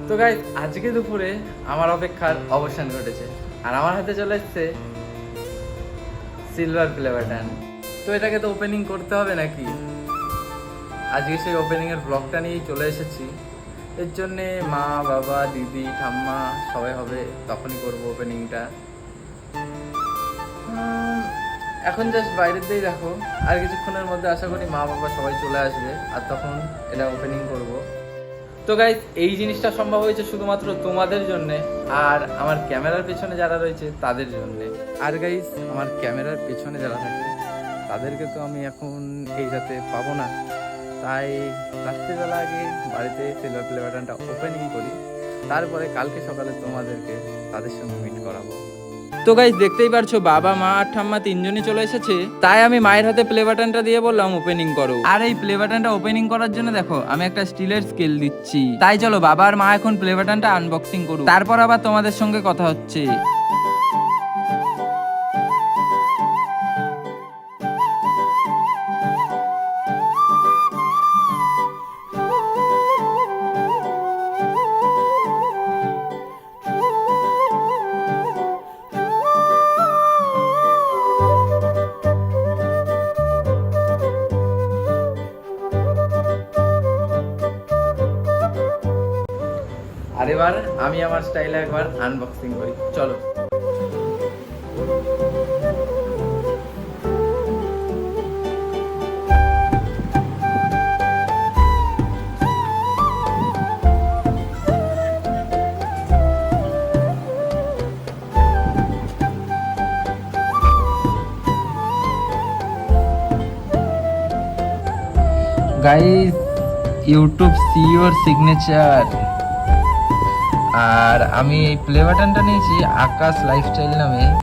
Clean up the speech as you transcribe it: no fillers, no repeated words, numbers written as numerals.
তো গাইস, আজকে দুপুরে আমার অপেক্ষার অবসান ঘটেছে আর আমার হাতে চলে এসেছে সিলভার প্লে বাটন। তো এটাকে তো ওপেনিং করতে হবে নাকি। আজকে সেই ওপেনিং এর ব্লগটা নিয়েই চলে এসেছি। এর জন্যে মা, বাবা, দিদি, ঠাম্মা সবাই হবে, তখনই করবো ওপেনিংটা। এখন জাস্ট বাইরের দিয়েই দেখো, আর কিছুক্ষণের মধ্যে আশা করি মা বাবা সবাই চলে আসবে আর তখন এটা ওপেনিং করব। তো গাইস, এই জিনিসটা সম্ভব হয়েছে শুধুমাত্র তোমাদের জন্যে আর আমার ক্যামেরার পেছনে যারা রয়েছে তাদের জন্যে। আর গাইস, আমার ক্যামেরার পেছনে যারা থাকে তাদেরকে তো আমি এখন এই রাতে পাবো না, তাই রাত্রিবেলা আগে বাড়িতে সিলভার প্লে বাটনটা ওপেনিং করি, তারপরে কালকে সকালে তোমাদেরকে তাদের সঙ্গে মিট করাবো। তো গাইস, দেখতেই পারছো বাবা, মা আর ঠাম্মা তিনজনই চলে এসেছে, তাই আমি মায়ের হাতে প্লে বাটনটা দিয়ে বললাম ওপেনিং করো। আর এই প্লে বাটনটা ওপেনিং করার জন্য দেখো আমি একটা স্টিলের স্কেল দিচ্ছি। তাই চলো বাবা আর মা এখন প্লে বাটনটা আনবক্সিং করুক, তারপর আবার তোমাদের সঙ্গে কথা হচ্ছে। আর এবার আমি আমার স্টাইলে একবার আনবক্সিং করি, চলো। Guys, YouTube sure signature. আর আমি এই প্লে বাটনটা নিয়েছি আকাশ লাইফস্টাইল নামে।